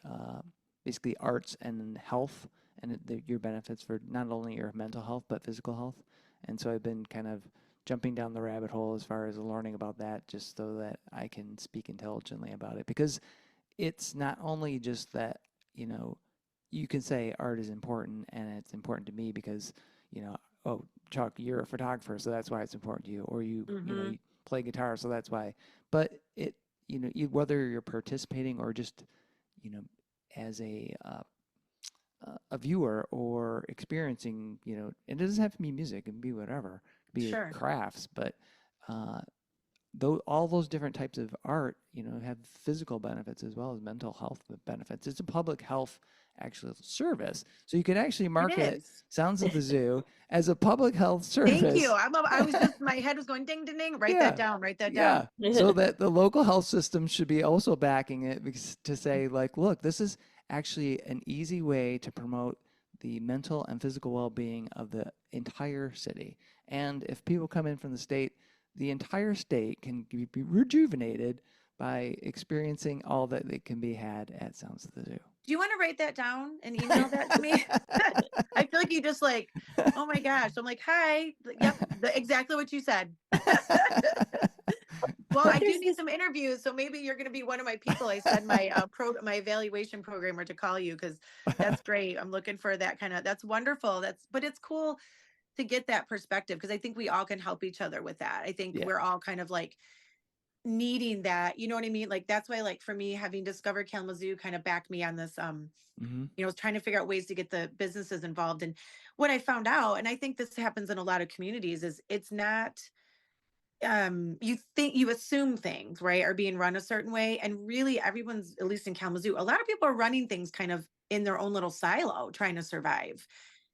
basically arts and health and your benefits for not only your mental health but physical health. And so I've been kind of jumping down the rabbit hole as far as learning about that, just so that I can speak intelligently about it. Because it's not only just that, you can say art is important and it's important to me because, oh, Chuck, you're a photographer, so that's why it's important to you, or you play guitar, so that's why. But whether you're participating or just, as a viewer or experiencing, it doesn't have to be music, it can be whatever, it can be Sure. crafts, but all those different types of art, have physical benefits as well as mental health benefits. It's a public health actual service, so you could actually market Sounds of the Zoo as a public health service. Thank you. I was just, my head was going ding, ding, ding. Write that down. Write that down. So that the local health system should be also backing it to say, like, look, this is actually an easy way to promote the mental and physical well-being of the entire city. And if people come in from the state, the entire state can be rejuvenated by experiencing all that they can be had at Sounds of the Zoo. Do you want to write that down and email that to me? I feel like you just like, oh my gosh. I'm like, hi. Yep, exactly what you said. Well, I do need some interviews, so maybe you're going to be one of my people. I said my my evaluation programmer to call you, because that's great. I'm looking for that kind of. That's wonderful. But it's cool to get that perspective, because I think we all can help each other with that. I think we're all kind of like needing that. You know what I mean? Like that's why, like for me, having discovered Kalamazoo kind of backed me on this. Trying to figure out ways to get the businesses involved. And what I found out, and I think this happens in a lot of communities, is it's not. You assume things, right, are being run a certain way, and really everyone's, at least in Kalamazoo, a lot of people are running things kind of in their own little silo trying to survive,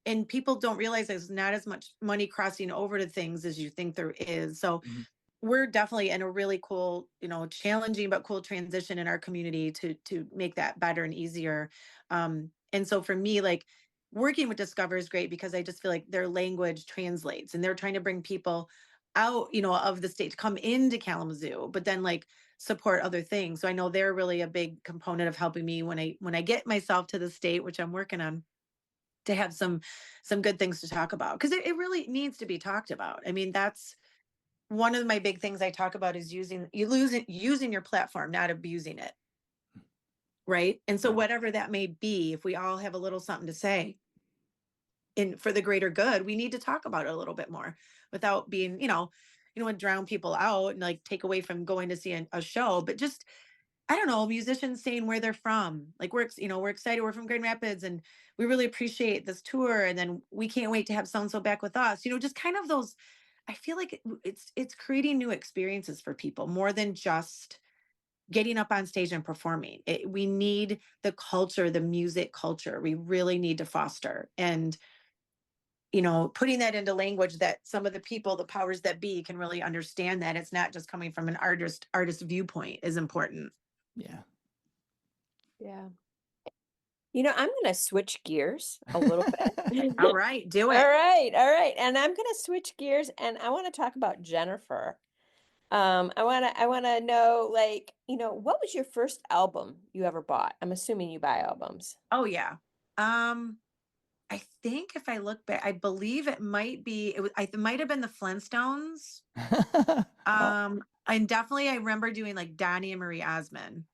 and people don't realize there's not as much money crossing over to things as you think there is. So we're definitely in a really cool, challenging but cool transition in our community to make that better and easier. And so for me, like, working with Discover is great because I just feel like their language translates, and they're trying to bring people out, of the state to come into Kalamazoo, but then like support other things. So I know they're really a big component of helping me when I get myself to the state, which I'm working on, to have some good things to talk about, because it really needs to be talked about. I mean, that's one of my big things I talk about, is using your platform, not abusing it. Right. And so whatever that may be, if we all have a little something to say for the greater good, we need to talk about it a little bit more without being, and drown people out and like take away from going to see a show. But just, I don't know, musicians saying where they're from. Like we're excited. We're from Grand Rapids and we really appreciate this tour. And then we can't wait to have so-and-so back with us. Just kind of those, I feel like it's creating new experiences for people more than just getting up on stage and performing. We need the culture, the music culture. We really need to foster, and putting that into language that some of the people, the powers that be, can really understand that it's not just coming from an artist viewpoint is important. Yeah. I'm going to switch gears a little bit. All right, do it. All right. And I'm going to switch gears, and I want to talk about Jennifer. I want to know, like, what was your first album you ever bought? I'm assuming you buy albums. Oh yeah. I think if I look back, I believe it might have been the Flintstones. And definitely I remember doing like Donnie and Marie Osmond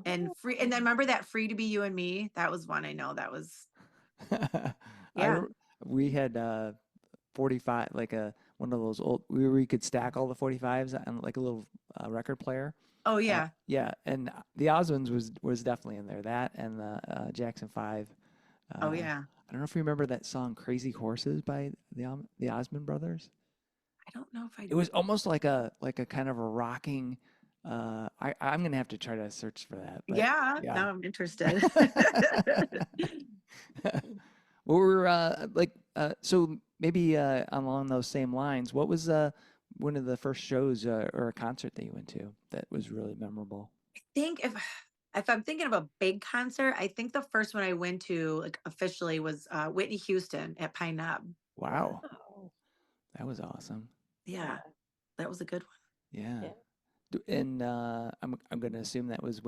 and Free. And then remember that Free to Be You and Me? That was one I know that was. Yeah. We had 45, like one of those old, where you could stack all the 45s on like a little record player. Oh yeah. Yeah. And the Osmonds was definitely in there. That and the Jackson 5. Oh yeah. I don't know if you remember that song "Crazy Horses" by the Osmond Brothers. I don't know if I. It was almost like a kind of a rocking. I'm gonna have to try to search for that, but Yeah, yeah. now I'm interested. Well, we're so maybe along those same lines. What was one of the first shows or a concert that you went to that was really memorable? I think if I'm thinking of a big concert, I think the first one I went to like officially was Whitney Houston at Pine Knob. Wow, Oh, that was awesome. Yeah, that was a good one. Yeah. yeah. And I'm gonna assume that was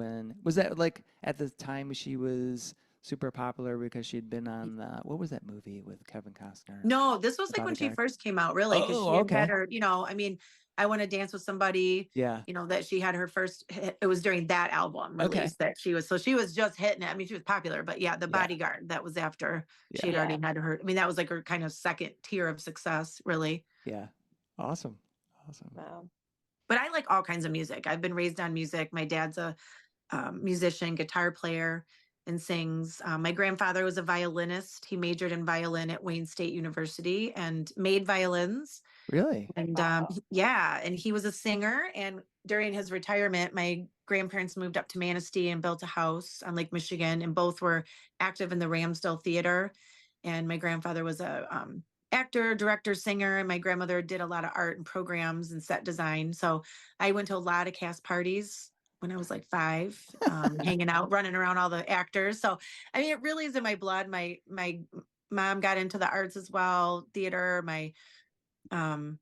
that like at the time she was super popular because she'd been on what was that movie with Kevin Costner? No, this was The like when she Bodyguard. first came out, really, because Oh, she had okay. her, I mean, I Want to Dance with Somebody, Yeah. that she had her first hit. It was during that album Okay. release that she was just hitting it. I mean, she was popular, but yeah, The Yeah. Bodyguard, that was after she Yeah. had already had her. I mean, that was like her kind of second tier of success, really. Yeah. Awesome. Awesome. Wow. But I like all kinds of music. I've been raised on music. My dad's a musician, guitar player, and sings. My grandfather was a violinist. He majored in violin at Wayne State University and made violins. Really? And Wow. yeah, and he was a singer. And during his retirement, my grandparents moved up to Manistee and built a house on Lake Michigan, and both were active in the Ramsdale Theater. And my grandfather was a actor, director, singer, and my grandmother did a lot of art and programs and set design. So I went to a lot of cast parties when I was like 5, hanging out, running around all the actors. So I mean, it really is in my blood. My mom got into the arts as well, theater. Um,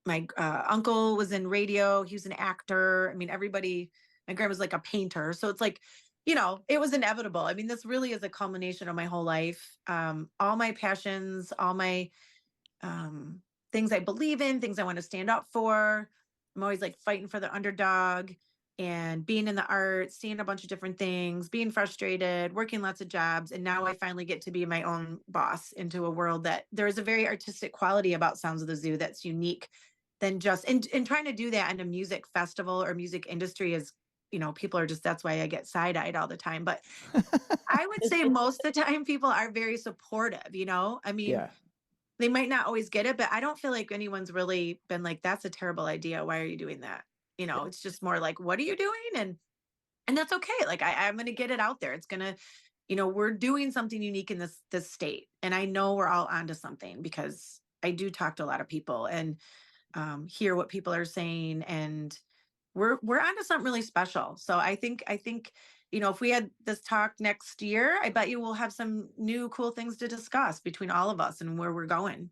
my uncle was in radio. He was an actor. I mean, everybody, my grandma's like a painter. So it's like, it was inevitable. I mean, this really is a culmination of my whole life. All my passions, all my um, things I believe in, things I want to stand up for. I'm always like fighting for the underdog and being in the arts, seeing a bunch of different things, being frustrated, working lots of jobs. And now I finally get to be my own boss into a world that there is a very artistic quality about Sounds of the Zoo that's unique than just, and trying to do that in a music festival or music industry is, people are just, that's why I get side-eyed all the time. But I would say most of the time people are very supportive, I mean, Yeah. they might not always get it, but I don't feel like anyone's really been like, that's a terrible idea. Why are you doing that? Yeah. It's just more like, what are you doing? And that's okay. Like I'm gonna get it out there. It's gonna, we're doing something unique in this state. And I know we're all onto something because I do talk to a lot of people and hear what people are saying. And we're onto something really special. So I think, if we had this talk next year, I bet you we'll have some new cool things to discuss between all of us and where we're going.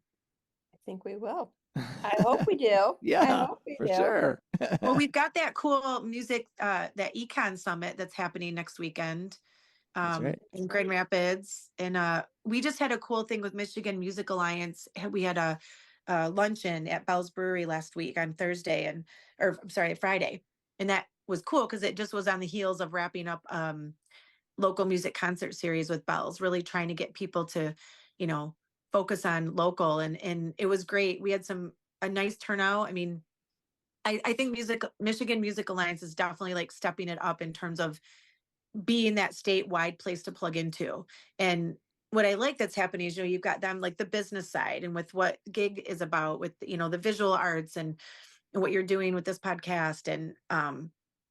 I think we will. I hope we do. I Yeah, hope we for do. sure. Well, we've got that cool music, that Econ Summit that's happening next weekend That's right. in Grand Rapids. And we just had a cool thing with Michigan Music Alliance. We had a luncheon at Bell's Brewery last week on Thursday or I'm sorry, Friday. And that was cool because it just was on the heels of wrapping up local music concert series with Bell's, really trying to get people to, you know, focus on local. And it was great. We had a nice turnout. I mean, I think Michigan Music Alliance is definitely like stepping it up in terms of being that statewide place to plug into. And what I like that's happening is, you've got them like the business side and with what gig is about with, the visual arts and what you're doing with this podcast. And,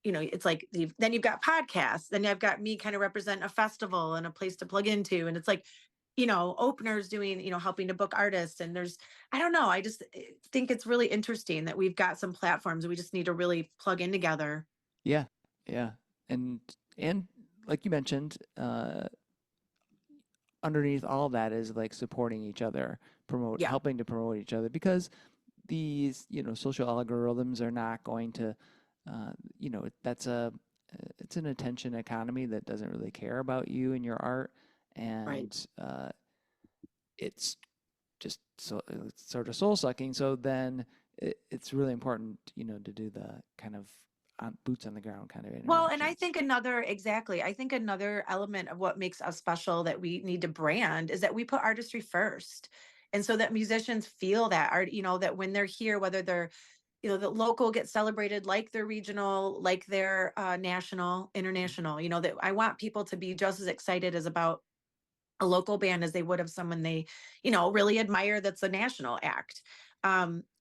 it's like, then you've got podcasts, then I've got me kind of represent a festival and a place to plug into. And it's like, openers doing, helping to book artists. And I don't know, I just think it's really interesting that we've got some platforms we just need to really plug in together. Yeah. Yeah. And and like you mentioned, underneath all that is like supporting each other, Yeah. helping to promote each other because these, social algorithms are not going to, that's it's an attention economy that doesn't really care about you and your art, Right. and it's just it's sort of soul sucking. So then it's really important, to do the kind of boots on the ground kind of Well, and I interactions. think I think another element of what makes us special that we need to brand is that we put artistry first. And so that musicians feel that art, that when they're here, whether they're, the local gets celebrated like their regional, like their national, international, that I want people to be just as excited as about a local band as they would have someone they, really admire that's a national act.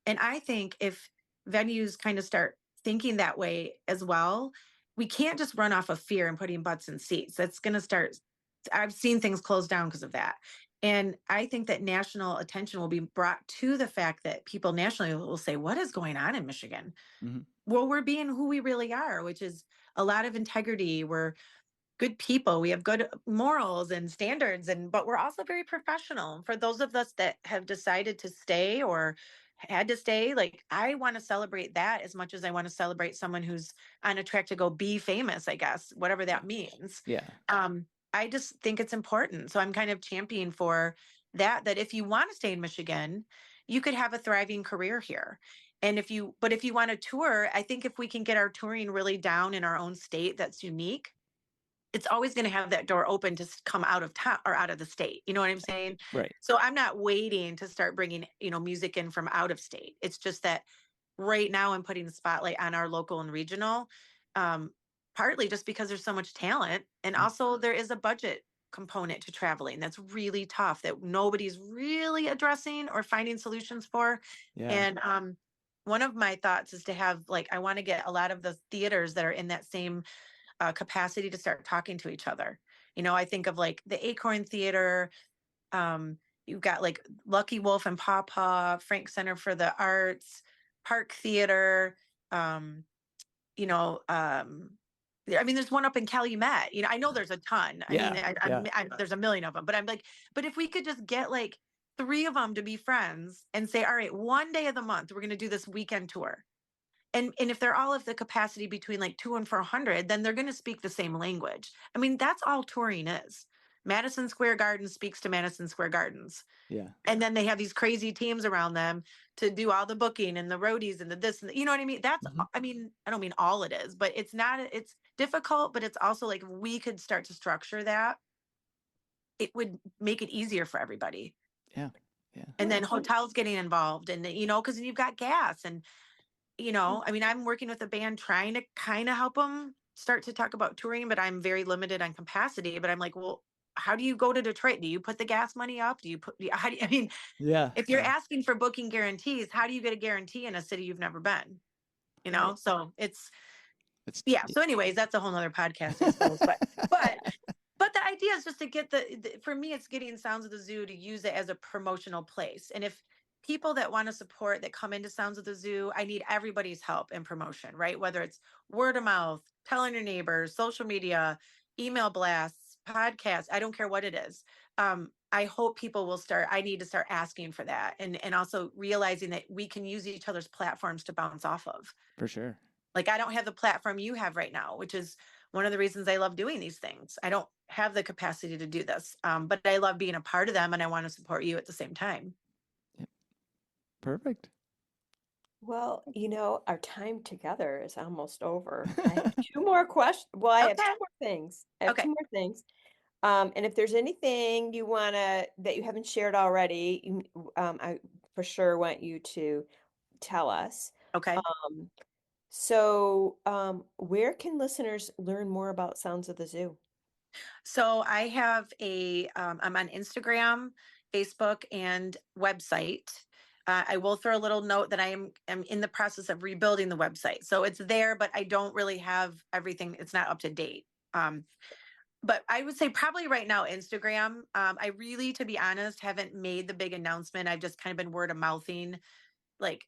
And I think if venues kind of start thinking that way as well, we can't just run off of fear and putting butts in seats. That's going to start. I've seen things close down because of that. And I think that national attention will be brought to the fact that people nationally will say, what is going on in Michigan? Mm-hmm. Well, we're being who we really are, which is a lot of integrity. We're good people. We have good morals and standards, but we're also very professional. For those of us that have decided to stay or had to stay, like, I want to celebrate that as much as I want to celebrate someone who's on a track to go be famous, I guess, whatever that means. Yeah. I just think it's important. So I'm kind of championing for that if you want to stay in Michigan, you could have a thriving career here. And if you want to tour, I think if we can get our touring really down in our own state that's unique, it's always going to have that door open to come out of town or out of the state. You know what I'm saying? Right. So I'm not waiting to start bringing, music in from out of state. It's just that right now I'm putting the spotlight on our local and regional, partly just because there's so much talent. And also there is a budget component to traveling that's really tough that nobody's really addressing or finding solutions for. Yeah. And one of my thoughts is to have, like, I want to get a lot of the theaters that are in that same capacity to start talking to each other. I think of like the Acorn Theater. You've got like Lucky Wolf and Pawpaw, Frank Center for the Arts, Park Theater. I mean, there's one up in Calumet. I know there's a ton. I mean, there's a million of them. But I'm like, but if we could just get like 3 of them to be friends and say, all right, one day of the month, we're going to do this weekend tour. And if they're all of the capacity between like 2 and 400, then they're going to speak the same language. I mean, that's all touring is. Madison Square Garden speaks to Madison Square Gardens. Yeah. And then they have these crazy teams around them to do all the booking and the roadies and the this and the, you know what I mean? That's, I mean, I don't mean all it is, but it's difficult, but it's also like, if we could start to structure that, it would make it easier for everybody. Yeah. Yeah. And then hotels getting involved and, because then you've got gas and, I mean, I'm working with a band trying to kind of help them start to talk about touring, but I'm very limited on capacity. But I'm like, well, how do you go to Detroit? Do you put the gas money up? I mean, Yeah. if you're asking for booking guarantees, how do you get a guarantee in a city you've never been? So it's yeah. So anyways, that's a whole nother podcast, I suppose. But the idea is just to get for me, it's getting Sounds of the Zoo to use it as a promotional place. And if people that want to support that come into Sounds of the Zoo, I need everybody's help in promotion, right? Whether it's word of mouth, telling your neighbors, social media, email blasts, podcasts, I don't care what it is. I hope people will I need to start asking for that and also realizing that we can use each other's platforms to bounce off of. For sure. Like, I don't have the platform you have right now, which is one of the reasons I love doing these things. I don't have the capacity to do this, but I love being a part of them and I want to support you at the same time. Yep. Perfect. Well, our time together is almost over. I have 2 more questions. Well, I have 2 more things. And if there's anything that you haven't shared already, I for sure want you to tell us. Okay. So where can listeners learn more about Sounds of the Zoo? So I have I'm on Instagram, Facebook, and website. I will throw a little note that I'm in the process of rebuilding the website. So it's there, but I don't really have everything. It's not up to date. But I would say probably right now, Instagram. I really, to be honest, haven't made the big announcement. I've just kind of been word of mouthing, like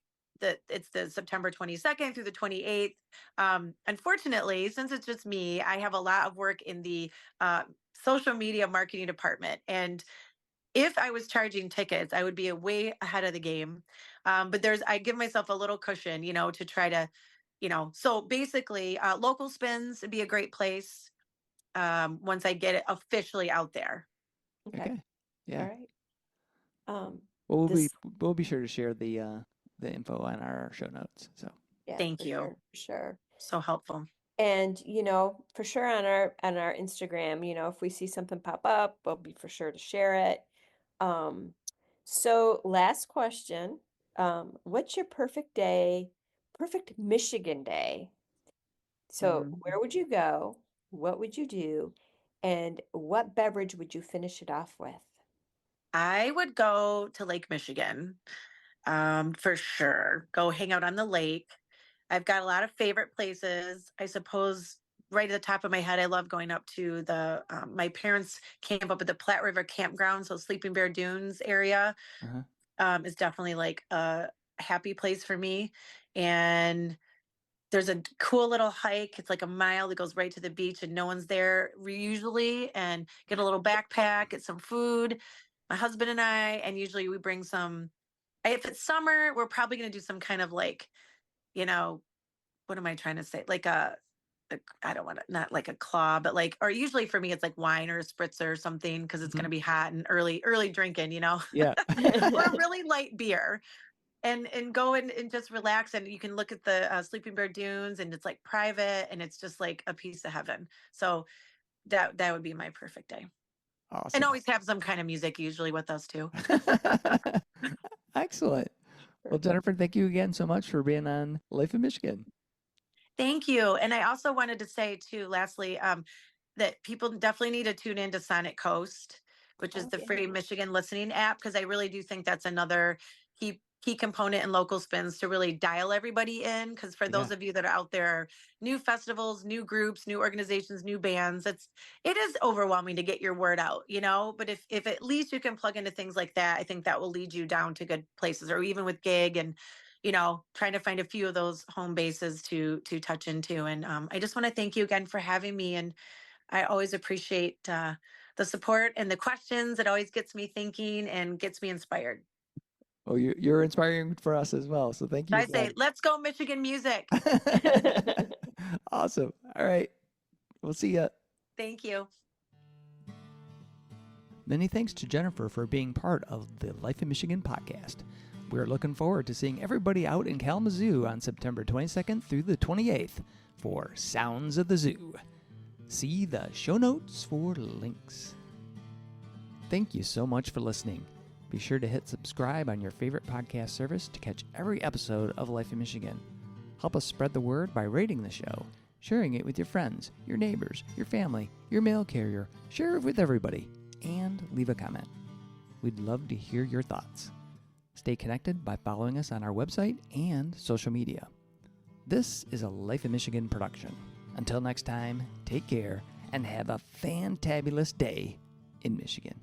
it's the September 22nd through the 28th. Unfortunately, since it's just me, I have a lot of work in the social media marketing department. And if I was charging tickets, I would be way ahead of the game. But I give myself a little cushion, to try to, so basically local spins would be a great place once I get it officially out there. Okay. Yeah. All right. Well, we'll be sure to share the info on our show notes. So yeah, thank you. Sure. So helpful. And for sure on our Instagram, if we see something pop up, we'll be for sure to share it. So last question, what's your perfect Michigan day? So where would you go? What would you do? And what beverage would you finish it off with? I would go to Lake Michigan. For sure. Go hang out on the lake. I've got a lot of favorite places. I suppose right at the top of my head, I love going up to the my parents camp up at the Platte River campground, so Sleeping Bear Dunes area Uh-huh. is definitely like a happy place for me. And there's a cool little hike. It's like a mile that goes right to the beach, and no one's there usually. And get a little backpack, get some food. My husband and I, and usually we bring some. If it's summer, we're probably going to do some kind of like, you know, what am I trying to say? Like I don't want to, not like a claw, but like, or usually for me, it's like wine or a spritzer or something because it's going Mhm. to be hot and early drinking, Yeah. or a really light beer and go and just relax. And you can look at the Sleeping Bear Dunes and it's like private and it's just like a piece of heaven. So that would be my perfect day. And Awesome. always have some kind of music usually with us too. Excellent. Well, Perfect. Jennifer, thank you again so much for being on Life in Michigan. Thank you. And I also wanted to say too, lastly, that people definitely need to tune into Sonic Coast, which is Oh, the yeah. free Michigan listening app, because I really do think that's another key component in local spins to really dial everybody in. Because for Yeah. those of you that are out there, new festivals, new groups, new organizations, new bands, it is overwhelming to get your word out, But if at least you can plug into things like that, I think that will lead you down to good places, or even with gig and trying to find a few of those home bases to touch into. And I just want to thank you again for having me. And I always appreciate the support and the questions. It always gets me thinking and gets me inspired. Well, you're inspiring for us as well. So thank So you I say, again. let's go Michigan music. Awesome. All right. We'll see ya. Thank you. Many thanks to Jennifer for being part of the Life in Michigan podcast. We're looking forward to seeing everybody out in Kalamazoo on September 22nd through the 28th for Sounds of the Zoo. See the show notes for links. Thank you so much for listening. Be sure to hit subscribe on your favorite podcast service to catch every episode of Life in Michigan. Help us spread the word by rating the show, sharing it with your friends, your neighbors, your family, your mail carrier. Share it with everybody, and leave a comment. We'd love to hear your thoughts. Stay connected by following us on our website and social media. This is a Life in Michigan production. Until next time, take care and have a fantabulous day in Michigan.